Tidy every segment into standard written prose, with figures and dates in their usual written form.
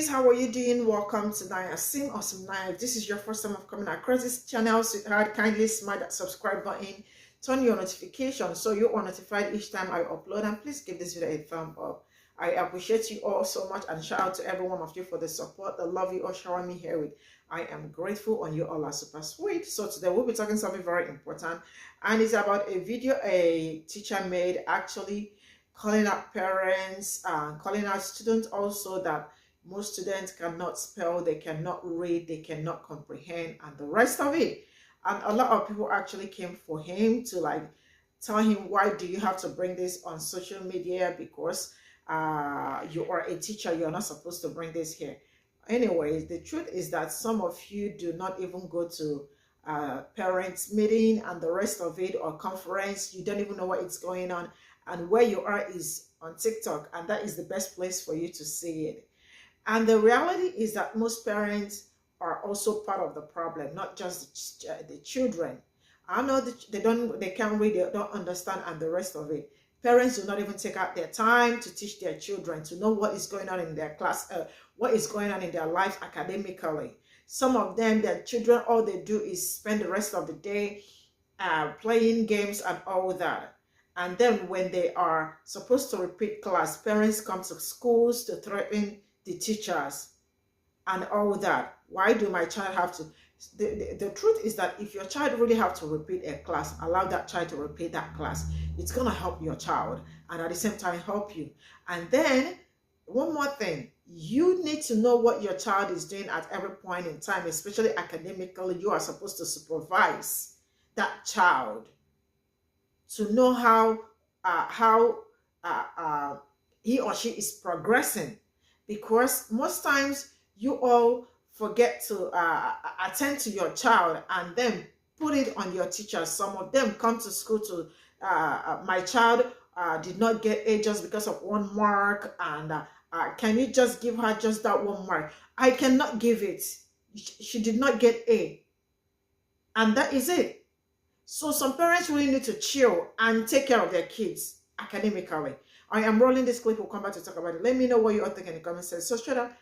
guys, how are you doing? Welcome to Cimnanya. If this is your first time of coming across this channel, sweetheart, kindly smash that subscribe button, turn your notifications so you are notified each time I upload, and please give this video a thumb up. I appreciate you all so much, and shout out to every one of you for the support, the love you all shower me here with. I am grateful, and you all are super sweet. So today we'll be talking something very important, and it's about a video a teacher made, actually calling out parents and calling out students also, that most students cannot spell, they cannot read, they cannot comprehend, and the rest of it. And a lot of people actually came for him to tell him, why do you have to bring this on social media? Because you are a teacher, you're not supposed to bring this here. Anyways, the truth is that some of you do not even go to parents meeting and the rest of it, or conference. You don't even know what is going on, and where you are is on TikTok, and that is the best place for you to see it. And the reality is that most parents are also part of the problem, not just the children. I know that they can't read, they don't understand, and the rest of it. Parents do not even take out their time to teach their children, to know what is going on in their class, what is going on in their life academically. Some of them, their children, all they do is spend the rest of the day playing games and all that. And then when they are supposed to repeat class, parents come to schools to threaten the teachers and all that. Why do my child have to? The truth is that if your child really have to repeat a class, allow that child to repeat that class. It's going to help your child, and at the same time help you. And then one more thing, you need to know what your child is doing at every point in time, especially academically. You are supposed to supervise that child to know how he or she is progressing, because most times you all forget to attend to your child and then put it on your teachers. Some of them come to school to my child did not get A just because of 1 mark, and can you just give her just that 1 mark? I cannot give it. She did not get A, and that is it. So some parents really need to chill and take care of their kids academically. I am rolling this clip. We'll come back to talk about it. Let me know what you all think in the comments section. So straight up.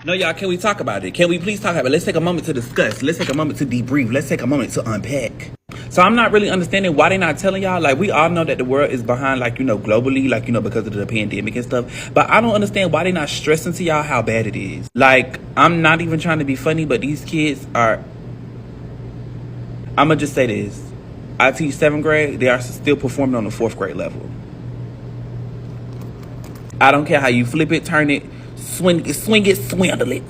No, y'all, can we talk about it? Can we please talk about it? Let's take a moment to discuss. Let's take a moment to debrief. Let's take a moment to unpack. So I'm not really understanding why they not telling y'all. Like, we all know that the world is behind, globally, because of the pandemic and stuff. But I don't understand why they not stressing to y'all how bad it is. Like, I'm not even trying to be funny, but these kids are... I'm going to just say this. I teach 7th grade. They are still performing on the 4th grade level. I don't care how you flip it, turn it, swing it, swindle it.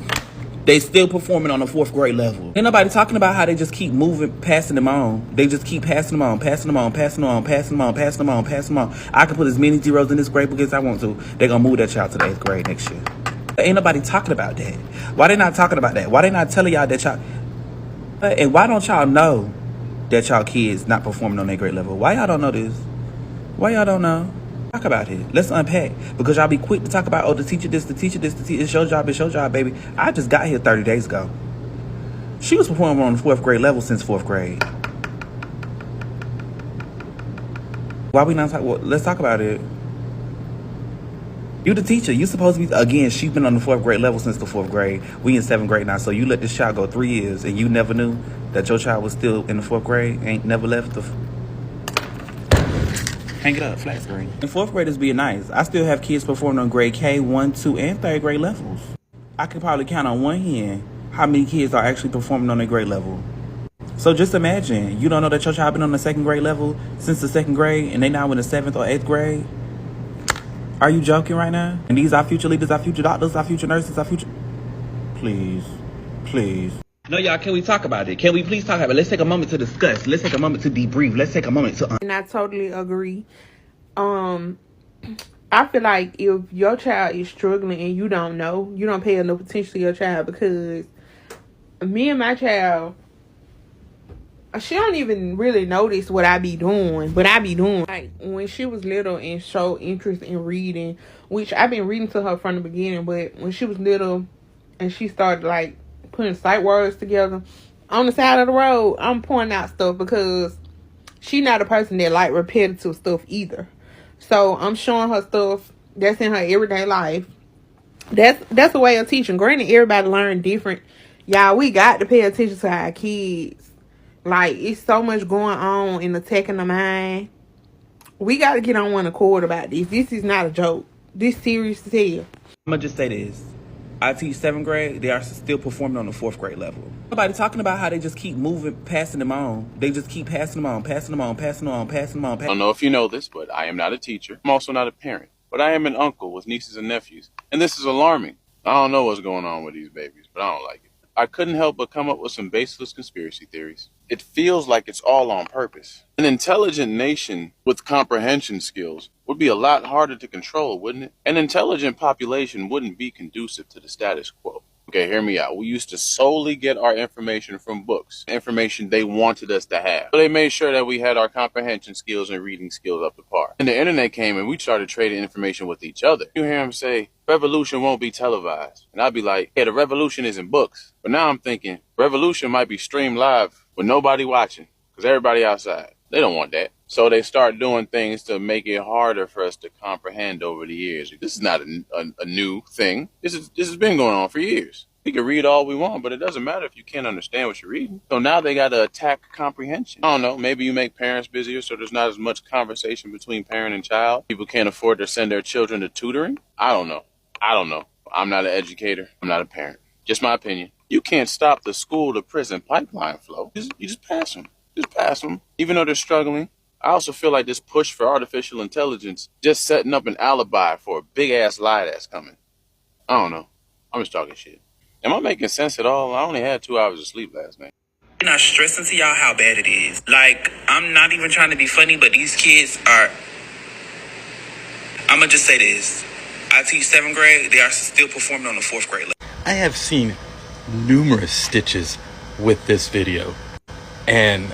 They still performing on the 4th grade level. Ain't nobody talking about how they just keep moving, passing them on. They just keep passing them on, passing them on, passing them on, passing them on, passing them on, passing them on. I can put as many zeros in this grade book as I want to. They're going to move that child to the 8th grade next year. Ain't nobody talking about that. Why they not talking about that? Why they not telling y'all that y'all... And why don't y'all know that y'all kids not performing on their grade level? Why y'all don't know this? Why y'all don't know? Talk about it. Let's unpack. Because y'all be quick to talk about, oh, the teacher this, the teacher this, it's your job, baby. I just got here 30 days ago. She was performing on the 4th grade level since 4th grade. Why we not talk? Well, let's talk about it. You the teacher. You supposed to be, again, she's been on the 4th grade level since the 4th grade. We in 7th grade now, so you let this child go 3 years and you never knew that your child was still in the 4th grade, ain't never left the... Hang it up, flat screen. And 4th graders being nice. I still have kids performing on grade K, 1, 2, and 3rd grade levels. I could probably count on one hand how many kids are actually performing on their grade level. So just imagine, you don't know that your child been on the 2nd grade level since the 2nd grade, and they now in the 7th or 8th grade? Are you joking right now? And these are future leaders, our future doctors, our future nurses, our future... Please. Please. No, y'all, can we talk about it? Can we please talk about it? Let's take a moment to discuss. Let's take a moment to debrief. Let's take a moment to... And I totally agree. I feel like if your child is struggling and you don't know, you don't pay enough attention to your child, because me and my child, she don't even really notice what I be doing, but I be doing. Like, when she was little and showed interest in reading, which I've been reading to her from the beginning, but when she was little and she started, putting sight words together, on the side of the road, I'm pointing out stuff, because she not a person that like repetitive stuff either. So I'm showing her stuff that's in her everyday life, That's a way of teaching. Granted, everybody learn different. Y'all, we got to pay attention to our kids. Like, it's so much going on in attacking the mind. We got to get on one accord about this. This is not a joke. This serious as hell. I'm gonna just say this. I teach 7th grade. They are still performing on the 4th grade level. Nobody talking about how they just keep moving, passing them on. They just keep passing them on, passing them on, passing them on, passing them on. I don't know if you know this, but I am not a teacher. I'm also not a parent. But I am an uncle with nieces and nephews. And this is alarming. I don't know what's going on with these babies, but I don't like it. I couldn't help but come up with some baseless conspiracy theories. It feels like it's all on purpose. An intelligent nation with comprehension skills would be a lot harder to control, wouldn't it? An intelligent population wouldn't be conducive to the status quo. Okay, hear me out. We used to solely get our information from books, information they wanted us to have. So they made sure that we had our comprehension skills and reading skills up to par. And the internet came and we started trading information with each other. You hear them say, revolution won't be televised. And I'd be like, yeah, the revolution is in books. But now I'm thinking, revolution might be streamed live with nobody watching because everybody outside. They don't want that. So they start doing things to make it harder for us to comprehend over the years. This is not a new thing. This has been going on for years. We can read all we want, but it doesn't matter if you can't understand what you're reading. So now they got to attack comprehension. I don't know. Maybe you make parents busier, so there's not as much conversation between parent and child. People can't afford to send their children to tutoring. I don't know. I'm not an educator. I'm not a parent. Just my opinion. You can't stop the school to prison pipeline flow. You just pass them. Just pass them, even though they're struggling. I also feel like this push for artificial intelligence just setting up an alibi for a big-ass lie that's coming. I don't know. I'm just talking shit. Am I making sense at all? I only had 2 hours of sleep last night. I'm not stressing to y'all how bad it is. Like, I'm not even trying to be funny, but these kids are... I'm gonna just say this. I teach 7th grade. They are still performing on the 4th grade level. I have seen numerous stitches with this video, and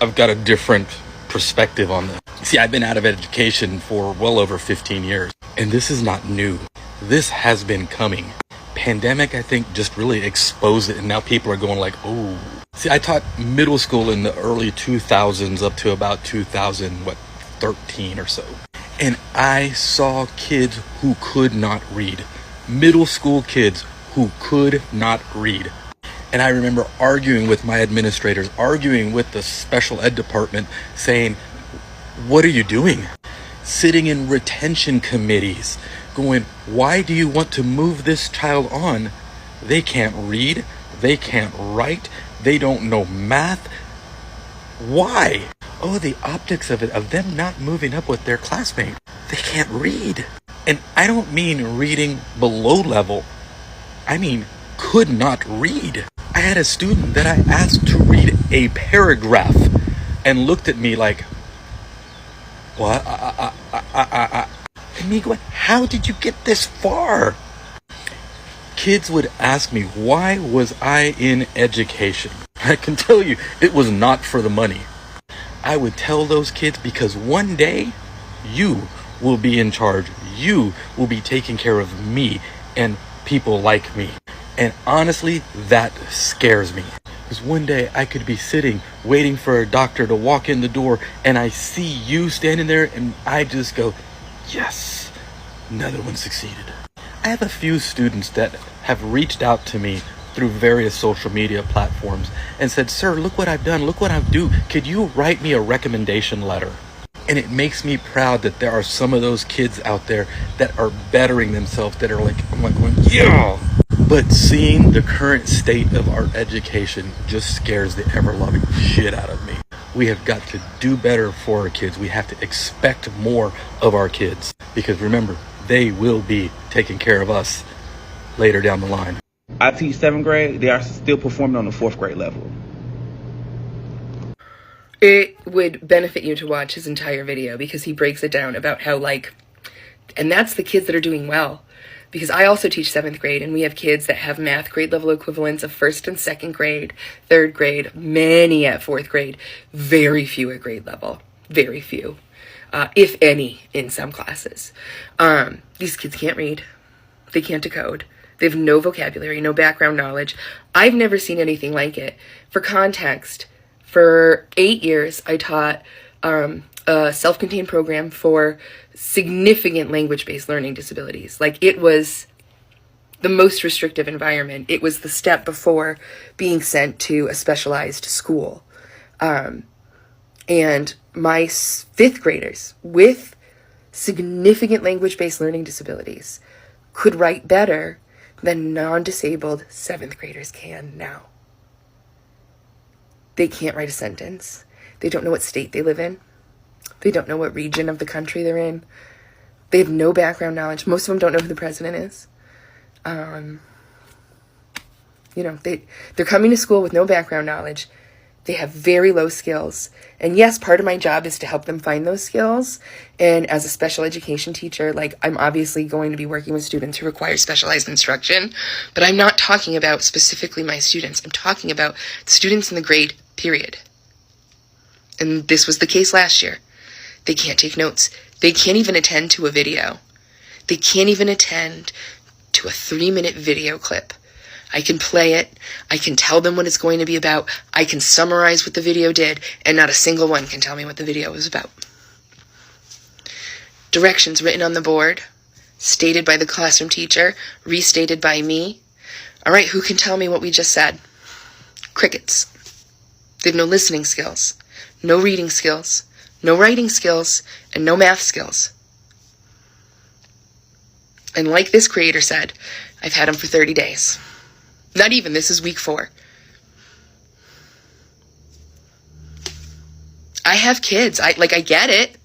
I've got a different perspective on this. See, I've been out of education for well over 15 years, and this is not new. This has been coming. Pandemic, I think, just really exposed it, and now people are going like, oh. See, I taught middle school in the early 2000s up to about 2013 or so. And I saw kids who could not read. Middle school kids who could not read. And I remember arguing with my administrators, arguing with the special ed department, saying, what are you doing? Sitting in retention committees, going, why do you want to move this child on? They can't read, they can't write, they don't know math. Why? Oh, the optics of it, of them not moving up with their classmates. They can't read. And I don't mean reading below level. I mean, could not read. I had a student that I asked to read a paragraph and looked at me like, what? And me going, how did you get this far? Kids would ask me, why was I in education? I can tell you, it was not for the money. I would tell those kids because one day you will be in charge. You will be taking care of me and people like me. And honestly, that scares me. Because one day I could be sitting, waiting for a doctor to walk in the door, and I see you standing there, and I just go, yes, another one succeeded. I have a few students that have reached out to me through various social media platforms and said, sir, look what I've done, look what I do. Could you write me a recommendation letter? And it makes me proud that there are some of those kids out there that are bettering themselves, that are like, I'm like going, yeah. But seeing the current state of our education just scares the ever-loving shit out of me. We have got to do better for our kids. We have to expect more of our kids. Because remember, they will be taking care of us later down the line. I teach 7th grade. They are still performing on the 4th grade level. It would benefit you to watch his entire video because he breaks it down about how, like, and that's the kids that are doing well. Because I also teach 7th grade, and we have kids that have math grade level equivalents of 1st and 2nd grade, 3rd grade, many at 4th grade, very few at grade level, very few, if any, in some classes. These kids can't read, they can't decode, they have no vocabulary, no background knowledge. I've never seen anything like it. For context, for 8 years, I taught a self-contained program for significant language-based learning disabilities. Like, it was the most restrictive environment. It was the step before being sent to a specialized school. And my fifth graders with significant language-based learning disabilities could write better than non-disabled seventh graders can now. They can't write a sentence. They don't know what state they live in. They don't know what region of the country they're in. They have no background knowledge. Most of them don't know who the president is. They're coming to school with no background knowledge. They have very low skills. And yes, part of my job is to help them find those skills. And as a special education teacher, I'm obviously going to be working with students who require specialized instruction, but I'm not talking about specifically my students. I'm talking about students in the grade, period. And this was the case last year. They can't take notes. They can't even attend to a video. They can't even attend to a 3-minute video clip. I can play it. I can tell them what it's going to be about. I can summarize what the video did, and not a single one can tell me what the video was about. Directions written on the board, stated by the classroom teacher, restated by me. All right, who can tell me what we just said? Crickets. They have no listening skills, no reading skills, no writing skills, and no math skills. And like this creator said, I've had them for 30 days. Not even, this is week 4. I have kids. I get it.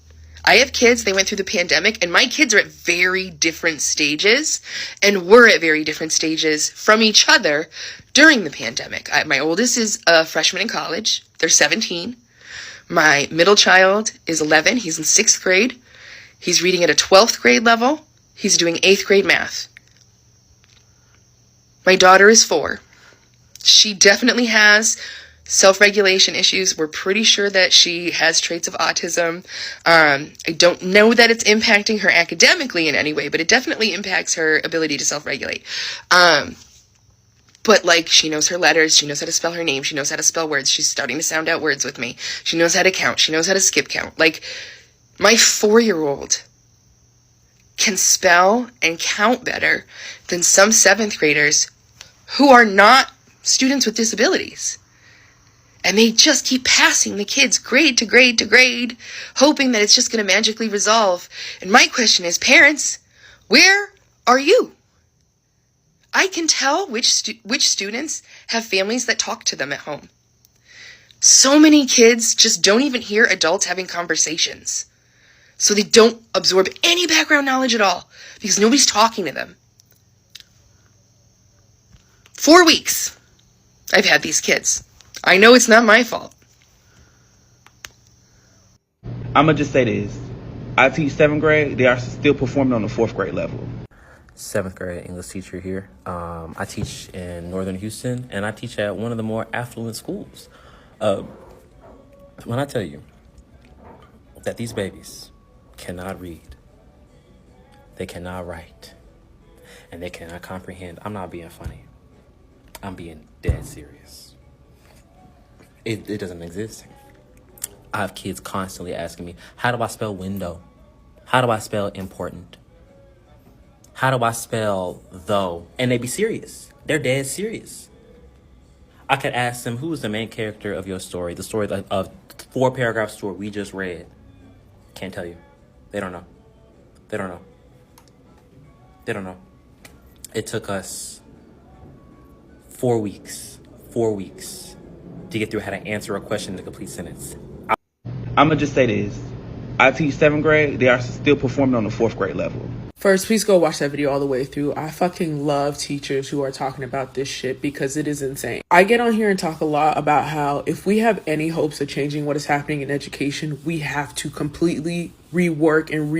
I have kids. They went through the pandemic, and my kids are at very different stages, and we're at very different stages from each other during the pandemic. My oldest is a freshman in college. They're 17. My middle child is 11. He's in 6th grade. He's reading at a 12th grade level. He's doing 8th grade math. My daughter is 4. She definitely has self-regulation issues. We're pretty sure that she has traits of autism. I don't know that it's impacting her academically in any way, but it definitely impacts her ability to self-regulate. But she knows her letters. She knows how to spell her name. She knows how to spell words. She's starting to sound out words with me. She knows how to count. She knows how to skip count. My 4-year-old can spell and count better than some 7th graders who are not students with disabilities. And they just keep passing the kids grade to grade to grade, hoping that it's just going to magically resolve. And my question is, parents, where are you? I can tell which students have families that talk to them at home. So many kids just don't even hear adults having conversations. So they don't absorb any background knowledge at all because nobody's talking to them. 4 weeks I've had these kids. I know it's not my fault. I'm going to just say this. I teach 7th grade. They are still performing on the 4th grade level. 7th grade English teacher here. I teach in Northern Houston, and I teach at one of the more affluent schools. When I tell you that these babies cannot read, they cannot write, and they cannot comprehend, I'm not being funny. I'm being dead serious. It doesn't exist. I have kids constantly asking me, how do I spell window? How do I spell important? How do I spell though? And they be serious. They're dead serious. I could ask them, who is the main character of your story? The story of 4-paragraph story we just read. Can't tell you. They don't know. They don't know. They don't know. It took us 4 weeks to get through how to answer a question in a complete sentence. I'm going to just say this. I teach 7th grade. They are still performing on the 4th grade level. First, please go watch that video all the way through. I fucking love teachers who are talking about this shit because it is insane. I get on here and talk a lot about how if we have any hopes of changing what is happening in education, we have to completely rework and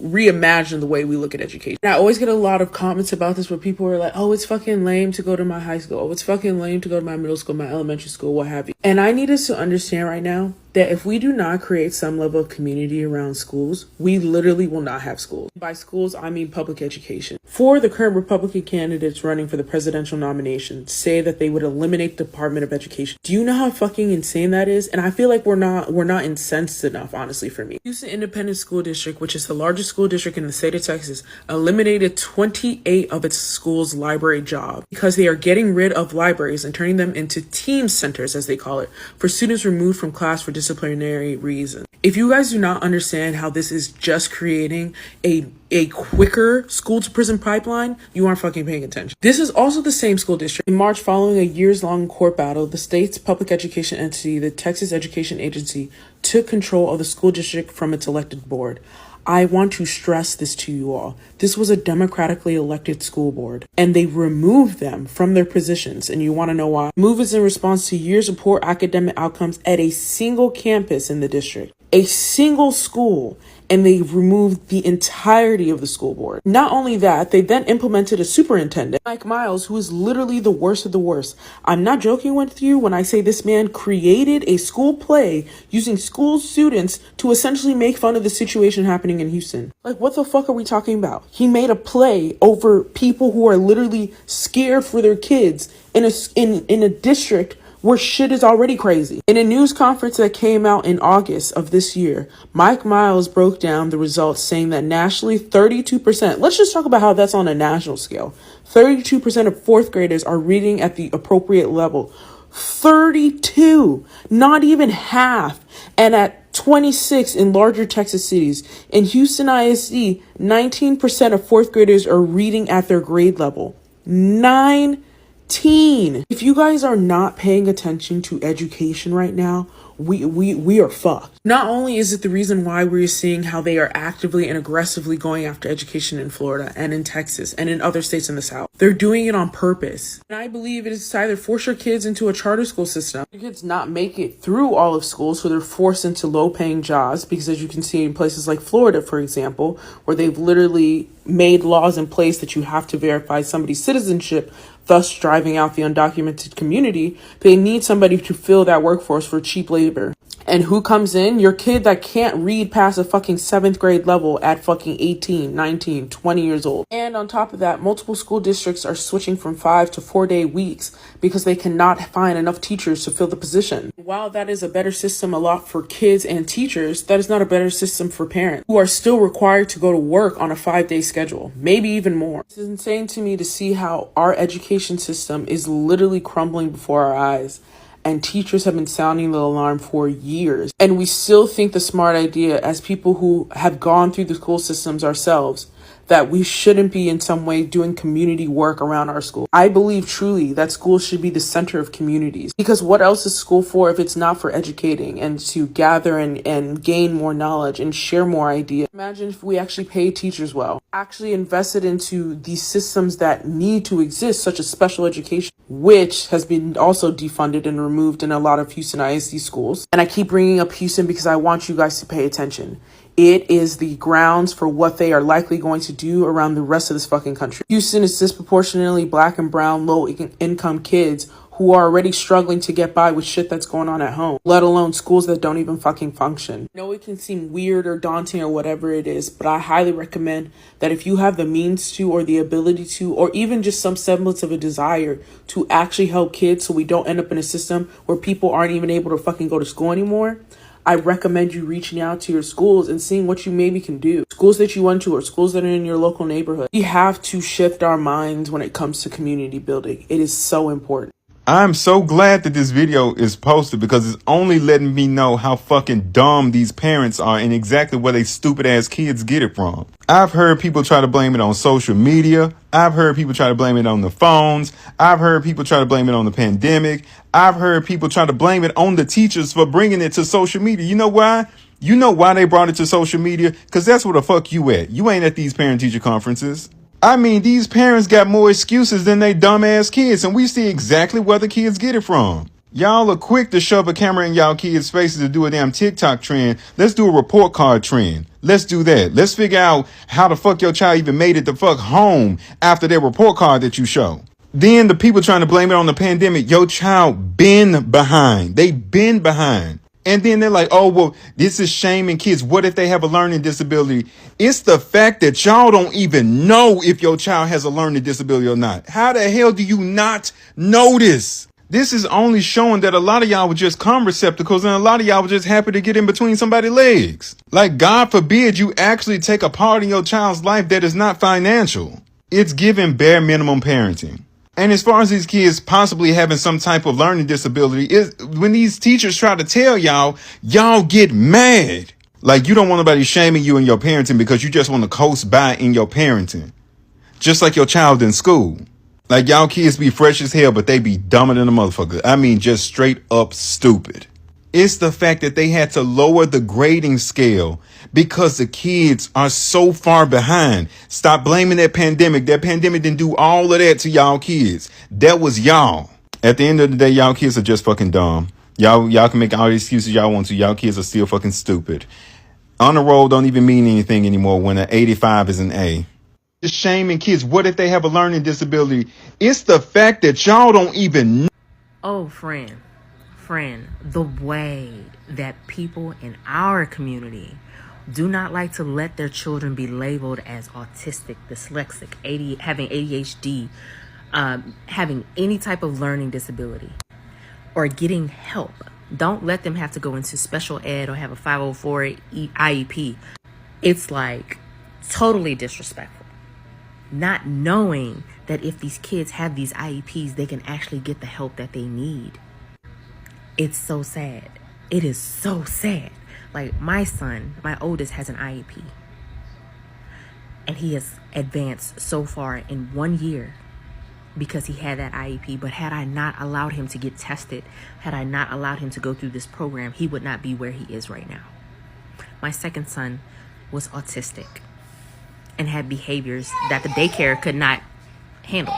reimagine the way we look at education. And I always get a lot of comments about this where people are like, oh, it's fucking lame to go to my high school. Oh, it's fucking lame to go to my middle school, my elementary school, what have you. And I need us to understand right now that if we do not create some level of community around schools, we literally will not have schools. By schools, I mean public education. For the current Republican candidates running for the presidential nomination say that they would eliminate the Department of Education. Do you know how fucking insane that is? And I feel like we're not incensed enough, honestly, for me. Houston Independent School District, which is the largest school district in the state of Texas, eliminated 28 of its schools' library jobs because they are getting rid of libraries and turning them into team centers, as they call it, for students removed from class for disciplinary reasons. If you guys do not understand how this is just creating a quicker school to prison pipeline, you aren't fucking paying attention. This is also the same school district. In March, following a years-long court battle, the state's public education entity, the Texas Education Agency, took control of the school district from its elected board. I want to stress this to you all. This was a democratically elected school board, and they removed them from their positions. And you want to know why? Move is in response to years of poor academic outcomes at a single campus in the district, a single school, and they removed the entirety of the school board. Not only that, they then implemented a superintendent, Mike Miles, who is literally the worst of the worst. I'm not joking with you when I say this man created a school play using school students to essentially make fun of the situation happening in Houston. Like, what the fuck are we talking about? He made a play over people who are literally scared for their kids in a district where shit is already crazy. In a news conference that came out in August of this year, Mike Miles broke down the results, saying that nationally 32%, let's just talk about how that's on a national scale. 32% of fourth graders are reading at the appropriate level. 32, not even half. And at 26 in larger Texas cities. In Houston ISD, 19% of fourth graders are reading at their grade level. 19. If you guys are not paying attention to education right now, we are fucked. Not only is it the reason why we're seeing how they are actively and aggressively going after education in Florida and in Texas and in other states in the South. They're doing it on purpose. And I believe it is to either force your kids into a charter school system. Your kids not make it through all of school, so they're forced into low-paying jobs because, as you can see in places like Florida, for example, where they've literally made laws in place that you have to verify somebody's citizenship, thus driving out the undocumented community. They need somebody to fill that workforce for cheap labor. And who comes in? Your kid that can't read past a fucking 7th grade level at fucking 18, 19, 20 years old. And on top of that, multiple school districts are switching from 5 to 4 day weeks because they cannot find enough teachers to fill the position. While that is a better system a lot for kids and teachers, that is not a better system for parents who are still required to go to work on a 5-day schedule, maybe even more. It's insane to me to see how our education system is literally crumbling before our eyes. And teachers have been sounding the alarm for years. And we still think the smart idea, as people who have gone through the school systems ourselves, that we shouldn't be in some way doing community work around our school. I believe truly that schools should be the center of communities. Because what else is school for if it's not for educating and to gather and gain more knowledge and share more ideas? Imagine if we actually paid teachers well, actually invested into these systems that need to exist, such as special education, which has been also defunded and removed in a lot of Houston ISD schools. And I keep bringing up Houston because I want you guys to pay attention. It is the grounds for what they are likely going to do around the rest of this fucking country. Houston is disproportionately black and brown, low income kids who are already struggling to get by with shit that's going on at home, let alone schools that don't even fucking function. I know it can seem weird or daunting or whatever it is, but I highly recommend that if you have the means to, or the ability to, or even just some semblance of a desire to actually help kids so we don't end up in a system where people aren't even able to fucking go to school anymore, I recommend you reaching out to your schools and seeing what you maybe can do. Schools that you went to or schools that are in your local neighborhood. We have to shift our minds when it comes to community building. It is so important. I'm so glad that this video is posted because it's only letting me know how fucking dumb these parents are and exactly where they stupid ass kids get it from. I've heard people try to blame it on social media. I've heard people try to blame it on the phones. I've heard people try to blame it on the pandemic. I've heard people try to blame it on the teachers for bringing it to social media. You know why? You know why they brought it to social media? Because that's where the fuck you at. You ain't at these parent-teacher conferences. I mean, these parents got more excuses than they dumbass kids, and we see exactly where the kids get it from. Y'all are quick to shove a camera in y'all kids' faces to do a damn TikTok trend. Let's do a report card trend. Let's do that. Let's figure out how the fuck your child even made it the fuck home after their report card that you show. Then the people trying to blame it on the pandemic, your child been behind. They been behind. And then they're like, oh, well, this is shaming kids. What if they have a learning disability? It's the fact that y'all don't even know if your child has a learning disability or not. How the hell do you not notice? This is only showing that a lot of y'all were just cum receptacles and a lot of y'all were just happy to get in between somebody's legs. Like, God forbid you actually take a part in your child's life that is not financial. It's giving bare minimum parenting. And as far as these kids possibly having some type of learning disability, is when these teachers try to tell y'all, y'all get mad. Like, you don't want nobody shaming you in your parenting because you just want to coast by in your parenting. Just like your child in school. Like, y'all kids be fresh as hell, but they be dumber than a motherfucker. I mean, just straight up stupid. It's the fact that they had to lower the grading scale because the kids are so far behind. Stop blaming that pandemic. That pandemic didn't do all of that to y'all kids. That was y'all. At the end of the day, y'all kids are just fucking dumb. Y'all can make all the excuses y'all want to. Y'all kids are still fucking stupid. On the roll don't even mean anything anymore when an 85 is an A. Just shaming kids. What if they have a learning disability? It's the fact that y'all don't even know. Oh, friend, the way that people in our community do not like to let their children be labeled as autistic, dyslexic, having ADHD, having any type of learning disability, or getting help. Don't let them have to go into special ed or have a 504 IEP. It's like totally disrespectful. Not knowing that if these kids have these IEPs, they can actually get the help that they need. It's so sad. It is so sad. Like, my son, my oldest, has an IEP. And he has advanced so far in 1 year because he had that IEP. But had I not allowed him to get tested, had I not allowed him to go through this program, he would not be where he is right now. My second son was autistic and had behaviors that the daycare could not handle.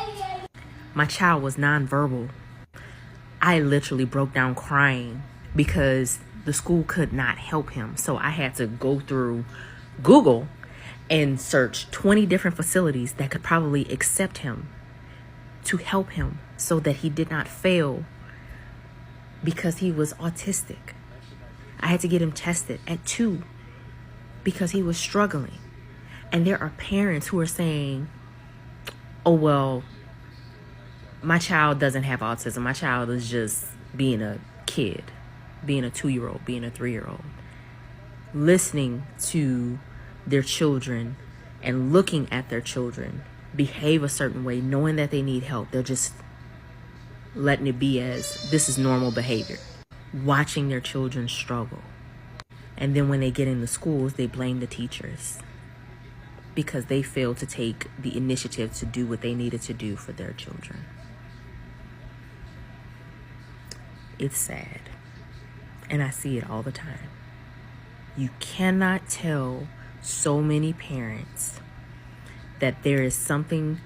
My child was nonverbal. I literally broke down crying because the school could not help him. So I had to go through Google and search 20 different facilities that could probably accept him to help him so that he did not fail because he was autistic. I had to get him tested at 2 because he was struggling. And there are parents who are saying, oh, well, my child doesn't have autism. My child is just being a kid, being a 2-year-old, being a 3-year-old. Listening to their children and looking at their children behave a certain way, knowing that they need help. They're just letting it be as this is normal behavior. Watching their children struggle. And then when they get into schools, they blame the teachers because they failed to take the initiative to do what they needed to do for their children. It's sad. And I see it all the time. You cannot tell so many parents that there is something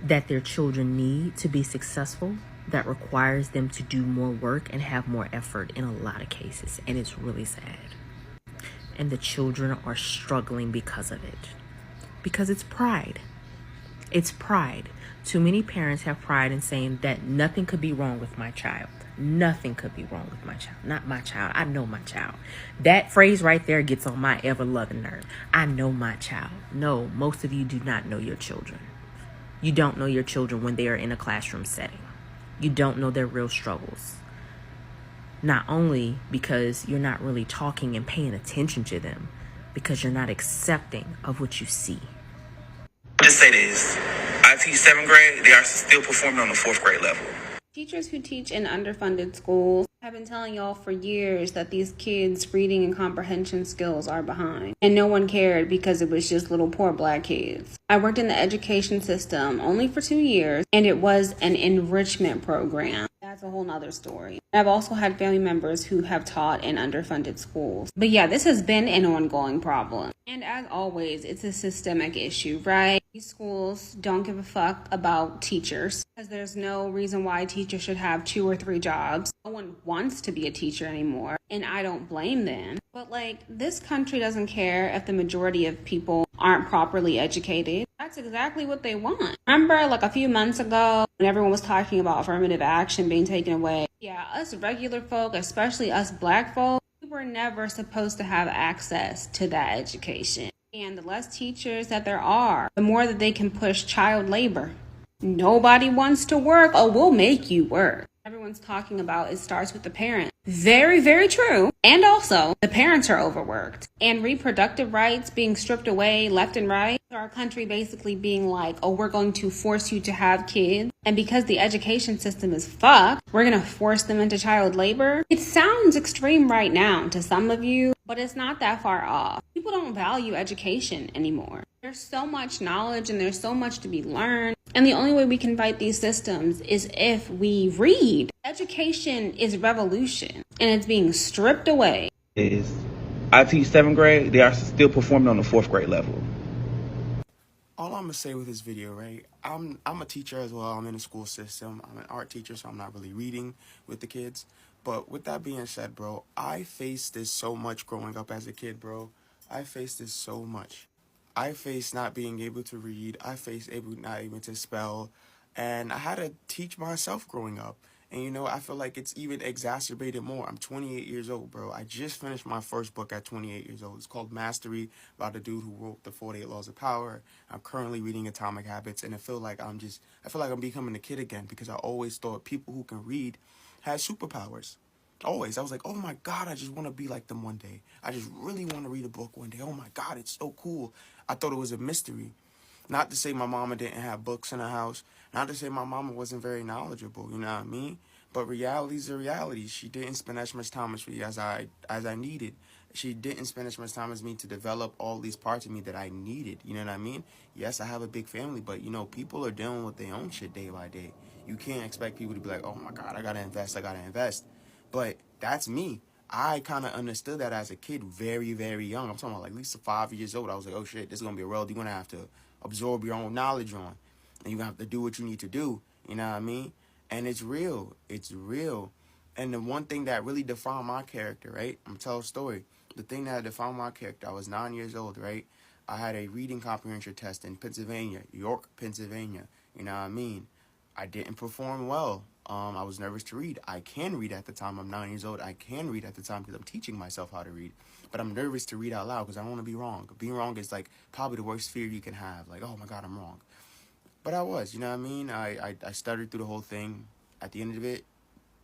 that their children need to be successful that requires them to do more work and have more effort in a lot of cases. And it's really sad. And the children are struggling because of it. Because it's pride. It's pride. Too many parents have pride in saying that nothing could be wrong with my child. Nothing could be wrong with my child. Not my child. I know my child. That phrase right there gets on my ever-loving nerve. I know my child. No, most of you do not know your children. You don't know your children when they are in a classroom setting. You don't know their real struggles. Not only because you're not really talking and paying attention to them, because you're not accepting of what you see. Just say this. I teach 7th grade. They are still performing on the 4th grade level. Teachers who teach in underfunded schools have been telling y'all for years that these kids' reading and comprehension skills are behind. And no one cared because it was just little poor black kids. I worked in the education system only for 2 years, and it was an enrichment program. That's a whole nother story. I've also had family members who have taught in underfunded schools. But yeah, this has been an ongoing problem. And as always, it's a systemic issue, right? These schools don't give a fuck about teachers because there's no reason why a teacher should have 2 or 3 jobs. No one wants to be a teacher anymore, and I don't blame them. But like, this country doesn't care if the majority of people aren't properly educated. I That's exactly what they want. Remember, like a few months ago, when everyone was talking about affirmative action being taken away? Yeah, us regular folk, especially us black folk, we were never supposed to have access to that education. And the less teachers that there are, the more that they can push child labor. Nobody wants to work. Oh, we'll make you work. Everyone's talking about it starts with the parent. Very, very true. And also, the parents are overworked. And reproductive rights being stripped away left and right. Our country basically being like, oh, we're going to force you to have kids. And because the education system is fucked, we're going to force them into child labor. It sounds extreme right now to some of you, but it's not that far off. People don't value education anymore. There's so much knowledge and there's so much to be learned. And the only way we can fight these systems is if we read. Education is revolution and it's being stripped away. I teach 7th grade. They are still performing on the 4th grade level. All I'm gonna say with this video, right? I'm a teacher as well. I'm in the school system. I'm an art teacher, so I'm not really reading with the kids. But with that being said, bro, I faced this so much growing up as a kid, bro. I faced this so much. I faced not being able to read. I faced not able to spell. And I had to teach myself growing up. And, you know, I feel like it's even exacerbated more. I'm 28 years old, bro. I just finished my first book at 28 years old. It's called Mastery, about the dude who wrote the 48 Laws of Power. I'm currently reading Atomic Habits, and I feel like I'm becoming a kid again because I always thought people who can read had superpowers. Always. I was like, oh my God, I just want to be like them one day. I just really want to read a book one day. Oh my God, it's so cool. I thought it was a mystery. Not to say my mama didn't have books in the house. Not to say my mama wasn't very knowledgeable, you know what I mean? But reality's a reality. She didn't spend as much time with me as I needed. She didn't spend as much time as me to develop all these parts of me that I needed. You know what I mean? Yes, I have a big family, but, you know, people are dealing with their own shit day by day. You can't expect people to be like, oh my God, I gotta invest. But that's me. I kind of understood that as a kid, very, very young. I'm talking about like at least 5 years old. I was like, oh shit, this is going to be a world you're going to have to absorb your own knowledge on. And you're going to have to do what you need to do. You know what I mean? And it's real. It's real. And the one thing that really defined my character, right? I'm going to tell a story. The thing that defined my character, I was 9 years old, right? I had a reading comprehension test in Pennsylvania, York, Pennsylvania. You know what I mean? I didn't perform well. I was nervous to read. I can read at the time. I'm 9 years old. I can read at the time because I'm teaching myself how to read. But I'm nervous to read out loud because I don't want to be wrong. Being wrong is like probably the worst fear you can have. Like, oh my God, I'm wrong. But I was, you know what I mean? I stuttered through the whole thing. At the end of it,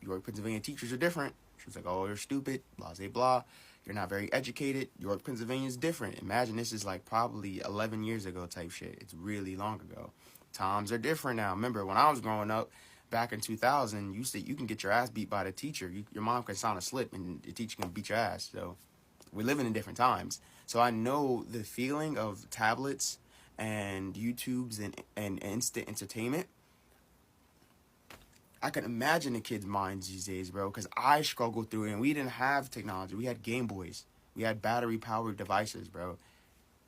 York, Pennsylvania teachers are different. She was like, oh, you're stupid, blah, blah, blah. You're not very educated. York, Pennsylvania is different. Imagine this is like probably 11 years ago type shit. It's really long ago. Times are different now. Remember, when I was growing up, back in 2000, you can get your ass beat by the teacher. Your mom can sign a slip and the teacher can beat your ass. So we're living in different times. So I know the feeling of tablets and YouTubes and instant entertainment. I can imagine the kids' minds these days, bro, because I struggled through it, and we didn't have technology. We had Game Boys. We had battery-powered devices, bro.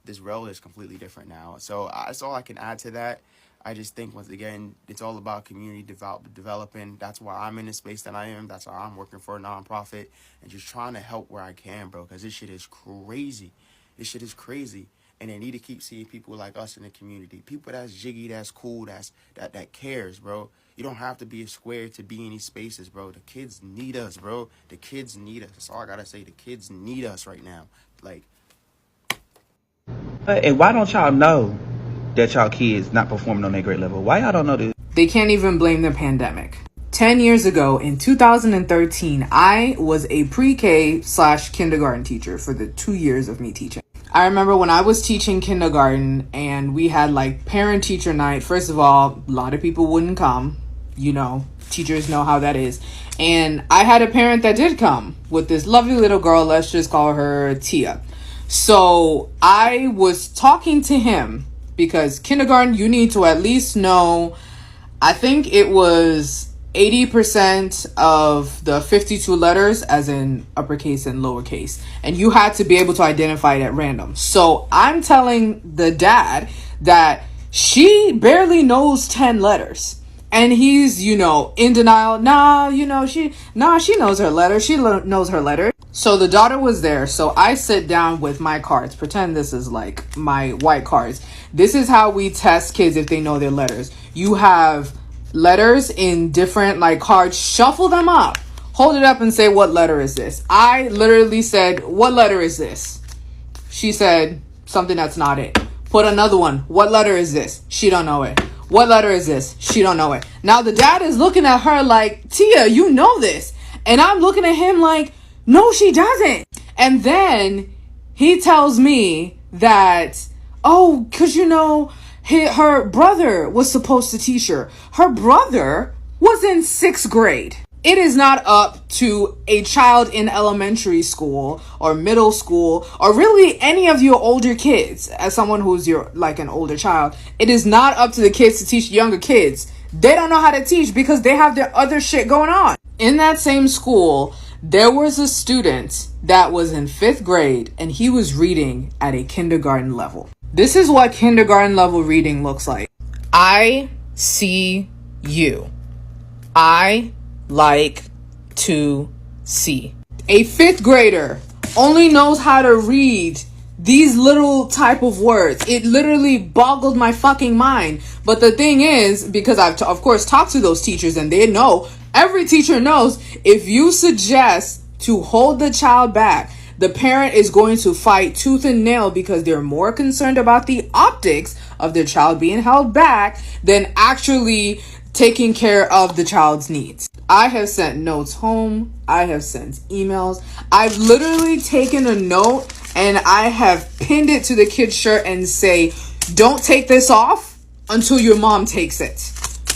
This world is completely different now. So that's all I can add to that. I just think, once again, it's all about community developing. That's why I'm in the space that I am. That's why I'm working for a nonprofit and just trying to help where I can, bro, because this shit is crazy. This shit is crazy. And they need to keep seeing people like us in the community. People that's jiggy, that's cool, that cares, bro. You don't have to be a square to be in these spaces, bro. The kids need us, bro. The kids need us. That's all I gotta say. The kids need us right now. Like, And why don't y'all know that y'all kids not performing on their grade level? Why y'all don't know this? They can't even blame the pandemic. 10 years ago, in 2013, I was a pre-K/kindergarten teacher for the 2 years of me teaching. I remember when I was teaching kindergarten and we had like parent-teacher night. First of all, a lot of people wouldn't come. You know, teachers know how that is. And I had a parent that did come with this lovely little girl. Let's just call her Tia. So I was talking to him because kindergarten, you need to at least know, I think it was 80% of the 52 letters, as in uppercase and lowercase. And you had to be able to identify it at random. So I'm telling the dad that she barely knows 10 letters. And he's, in denial. She knows her letter. She knows her letter. So the daughter was there. So I sit down with my cards. Pretend this is like my white cards. This is how we test kids if they know their letters. You have letters in different like cards, shuffle them up, hold it up and say, what letter is this? I literally said, what letter is this? She said something that's not it. Put another one. What letter is this? She don't know it. What letter is this? She don't know it. Now the dad is looking at her like, Tia, you know this. And I'm looking at him like, no, she doesn't. And then he tells me that, oh, because you know, her brother was supposed to teach her. Her brother was in 6th grade. It is not up to a child in elementary school or middle school or really any of your older kids. As someone who's like an older child, it is not up to the kids to teach younger kids. They don't know how to teach because they have their other shit going on. In that same school, there was a student that was in 5th grade and he was reading at a kindergarten level. This is what kindergarten level reading looks like. I see you. I like to see. A 5th grader only knows how to read these little type of words. It literally boggled my fucking mind. But the thing is, because I've of course talked to those teachers and they know, every teacher knows, if you suggest to hold the child back, the parent is going to fight tooth and nail because they're more concerned about the optics of their child being held back than actually taking care of the child's needs. I have sent notes home. I have sent emails. I've literally taken a note and I have pinned it to the kid's shirt and say, don't take this off until your mom takes it.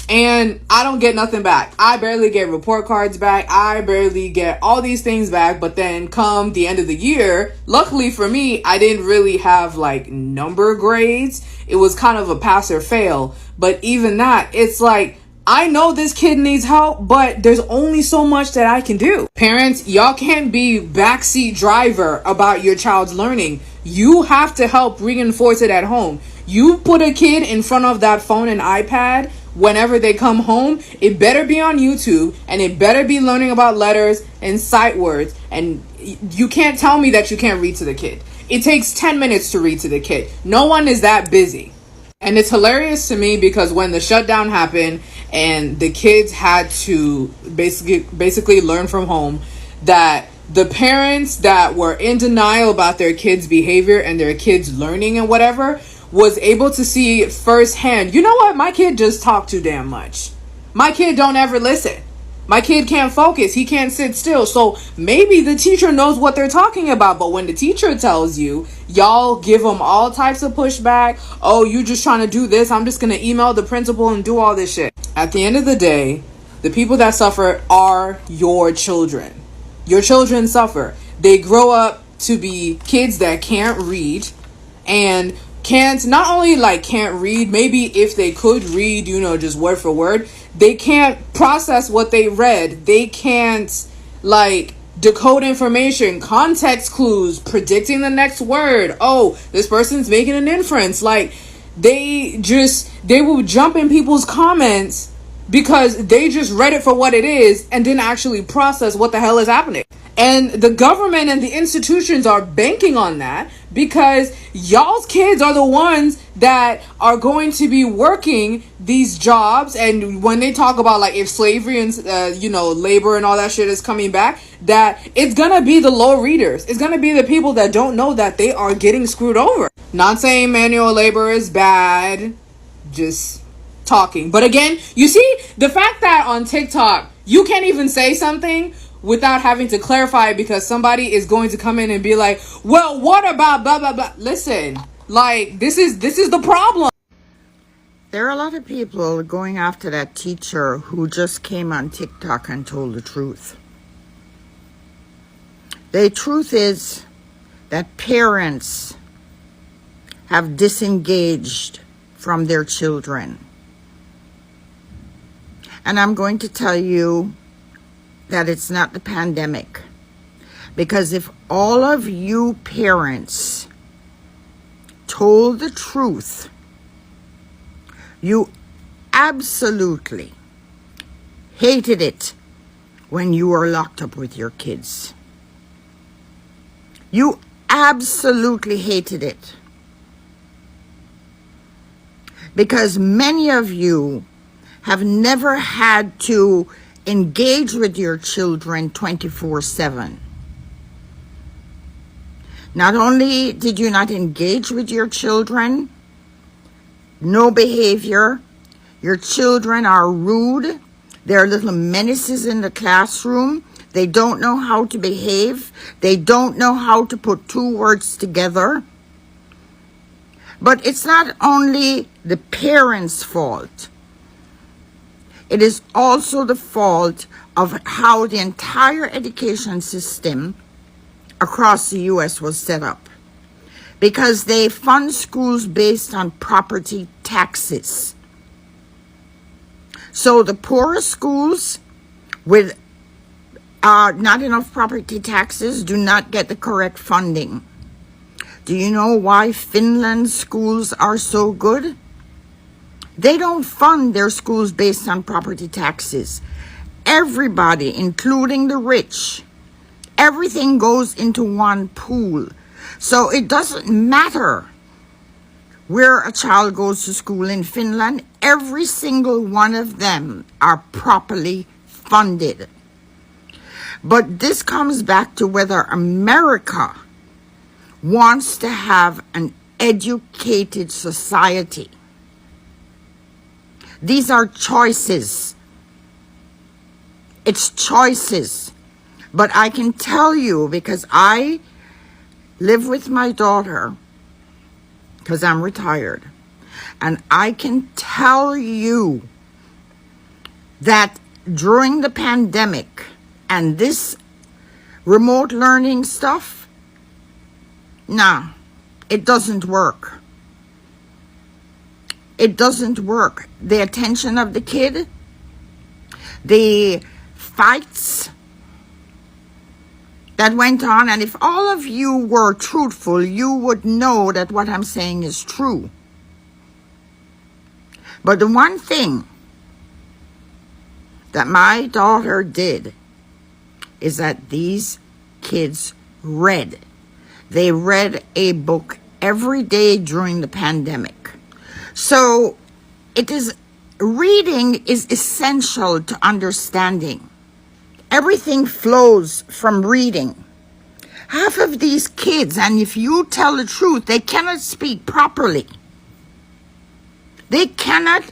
And I don't get nothing back. I barely get report cards back. I barely get all these things back. But then come the end of the year, luckily for me, I didn't really have like number grades. It was kind of a pass or fail. But even that, it's like, I know this kid needs help, but there's only so much that I can do. Parents, y'all can't be backseat driver about your child's learning. You have to help reinforce it at home. You put a kid in front of that phone and iPad whenever they come home, it better be on YouTube and it better be learning about letters and sight words. And you can't tell me that you can't read to the kid. It takes 10 minutes to read to the kid. No one is that busy. And it's hilarious to me because when the shutdown happened and the kids had to basically learn from home, that the parents that were in denial about their kids' behavior and their kids' learning and whatever was able to see firsthand, you know what, my kid just talked too damn much. My kid don't ever listen. My kid can't focus. He can't sit still. So maybe the teacher knows what they're talking about. But when the teacher tells you, y'all give them all types of pushback. Oh, you just trying to do this. I'm just going to email the principal and do all this shit. At the end of the day, the people that suffer are your children. Your children suffer. They grow up to be kids that can't read and can't not only like can't read, maybe if they could read, you know, just word for word, they can't process what they read. They can't like decode information, context clues, predicting the next word. Oh, this person's making an inference. Like they will jump in people's comments because they just read it for what it is and didn't actually process what the hell is happening. And the government and the institutions are banking on that because y'all's kids are the ones that are going to be working these jobs. And when they talk about like if slavery and, labor and all that shit is coming back, that it's going to be the low readers. It's going to be the people that don't know that they are getting screwed over. Not saying manual labor is bad, just talking. But again, you see the fact that on TikTok, you can't even say something without having to clarify because somebody is going to come in and be like, well, what about blah, blah, blah. Listen, like, this is the problem. There are a lot of people going after that teacher who just came on TikTok and told the truth. The truth is that parents have disengaged from their children. And I'm going to tell you that it's not the pandemic. Because if all of you parents told the truth, you absolutely hated it when you were locked up with your kids. You absolutely hated it. because many of you have never had to engage with your children 24/7. Not only did you not engage with your children, no behavior, your children are rude, they're little menaces in the classroom, they don't know how to behave, they don't know how to put two words together. But it's not only the parents' fault. It is also the fault of how the entire education system across the U.S. was set up. Because they fund schools based on property taxes. So the poorest schools with not enough property taxes do not get the correct funding. Do you know why Finland's schools are so good? They don't fund their schools based on property taxes. Everybody, including the rich, everything goes into one pool. So it doesn't matter where a child goes to school in Finland, every single one of them are properly funded. But this comes back to whether America wants to have an educated society. These are choices. It's choices. But I can tell you, because I live with my daughter, because I'm retired, and I can tell you that during the pandemic and this remote learning stuff, nah, it doesn't work. It doesn't work. The attention of the kid, the fights that went on, and if all of you were truthful, you would know that what I'm saying is true. But the one thing that my daughter did is that these kids read. They read a book every day during the pandemic. So reading is essential to understanding. Everything flows from reading. Half of these kids, and if you tell the truth, they cannot speak properly. They cannot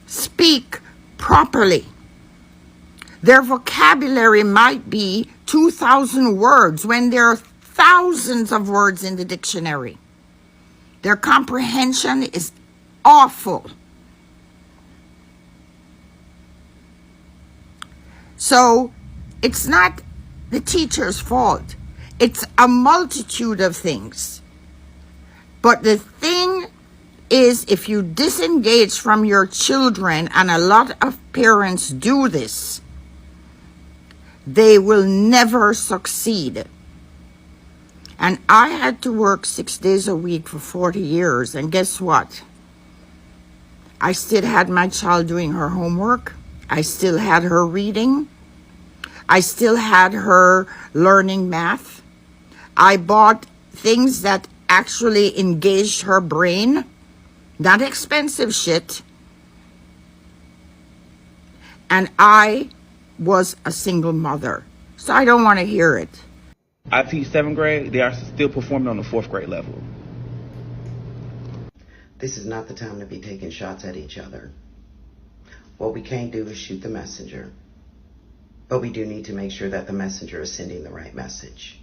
speak properly. Their vocabulary might be 2,000 words when there are thousands of words in the dictionary. Their comprehension is awful. So it's not the teacher's fault. It's a multitude of things. But the thing is, if you disengage from your children, and a lot of parents do this, they will never succeed. And I had to work 6 days a week for 40 years. And guess what? I still had my child doing her homework. I still had her reading. I still had her learning math. I bought things that actually engaged her brain. Not expensive shit. And I was a single mother. So I don't want to hear it. I teach 7th grade. They are still performing on the 4th grade level. This is not the time to be taking shots at each other. What we can't do is shoot the messenger. But we do need to make sure that the messenger is sending the right message.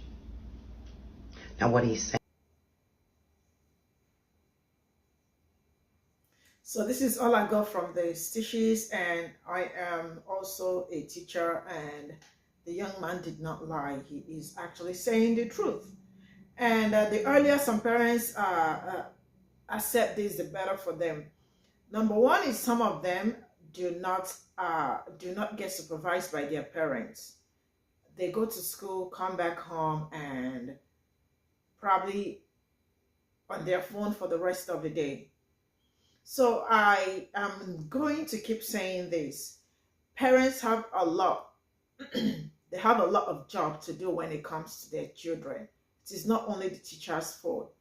Now what he's saying. So this is all I got from the stitches, and I am also a teacher, and the young man did not lie. He is actually saying the truth. And the earlier some parents accept this, the better for them. Number one is some of them do not get supervised by their parents. They go to school, come back home, and probably on their phone for the rest of the day. So I am going to keep saying this. Parents have a lot. They have a lot of job to do when it comes to their children. It is not only the teacher's fault.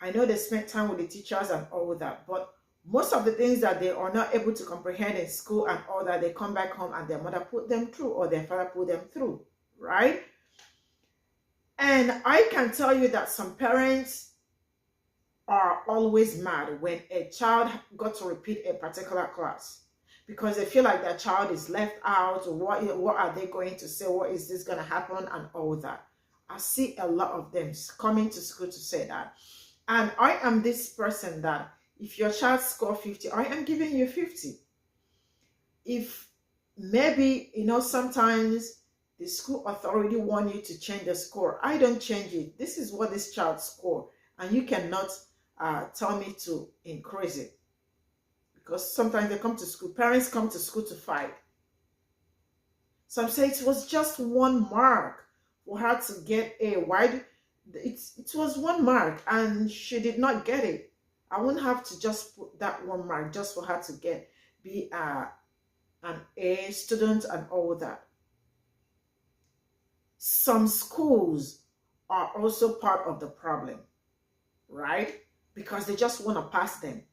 I know they spent time with the teachers and all that, but Most of the things that they are not able to comprehend in school and all that, they come back home and their mother put them through or their father put them through, right? And I can tell you that some parents are always mad when a child got to repeat a particular class because they feel like their child is left out, or what are they going to say, what is this going to happen, and all that. I see a lot of them coming to school to say that. And I am this person that if your child score 50, I am giving you 50. If maybe, sometimes the school authority want you to change the score, I don't change it. This is what this child score, and you cannot tell me to increase it. Because sometimes they come to school, parents come to school to fight. Some say it was just 1 mark for her to get a. Why? It was 1 mark and she did not get it. I wouldn't have to just put that 1 mark just for her to be an A student and all that. Some schools are also part of the problem, right? Because they just want to pass them,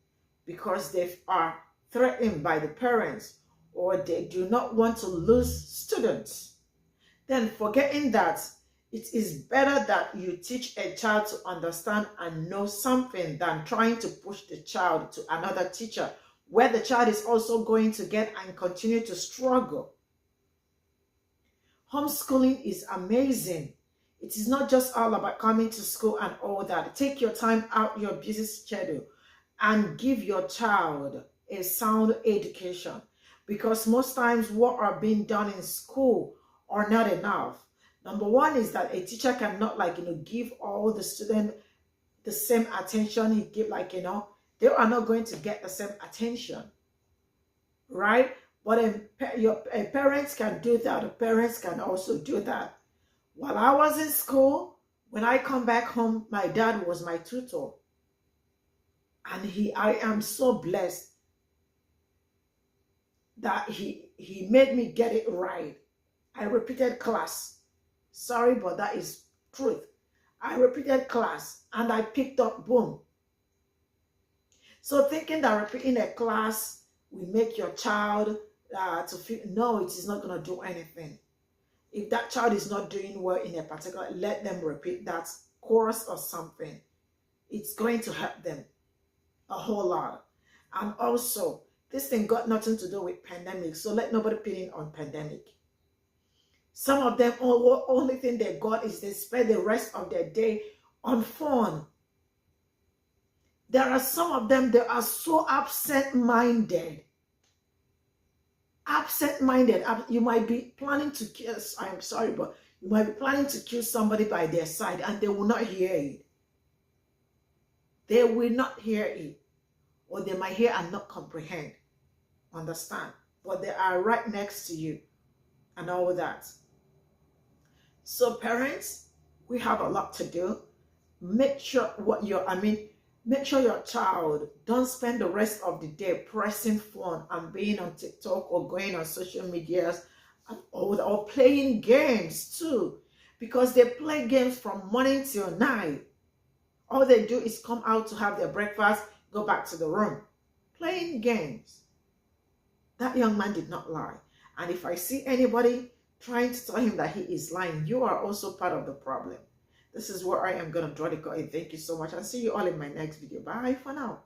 because they are threatened by the parents, or they do not want to lose students. Then forgetting that it is better that you teach a child to understand and know something than trying to push the child to another teacher where the child is also going to get and continue to struggle. Homeschooling is amazing. It is not just all about coming to school and all that. Take your time out your busy schedule and give your child a sound education, because most times what are being done in school are not enough. Number one is that a teacher cannot give all the student the same attention he give, they are not going to get the same attention, right? But a parents can do that. The parents can also do that. While I was in school, when I come back home, my dad was my tutor. And I am so blessed that he made me get it right. I repeated class. Sorry, but that is truth. I repeated class and I picked up, boom. So thinking that repeating a class will make your child to feel, no, it is not going to do anything. If that child is not doing well in a particular, let them repeat that course or something. It's going to help them a whole lot. And also, this thing got nothing to do with pandemic, so let nobody pin on pandemic. Some of them, only thing they got is they spend the rest of their day on phone. There are some of them, they are so absent-minded. Absent-minded. You might be planning to kill, I'm sorry, but you might be planning to kill somebody by their side and they will not hear it. They will not hear it. Or they might hear and not comprehend. Understand? But they are right next to you and all that. So parents, we have a lot to do. Make sure make sure your child don't spend the rest of the day pressing phone and being on TikTok or going on social medias or playing games too. Because they play games from morning till night. All they do is come out to have their breakfast, go back to the room. Playing games. That young man did not lie. And if I see anybody trying to tell him that he is lying, you are also part of the problem. This is where I am going to draw the curtain. Thank you so much. I'll see you all in my next video. Bye for now.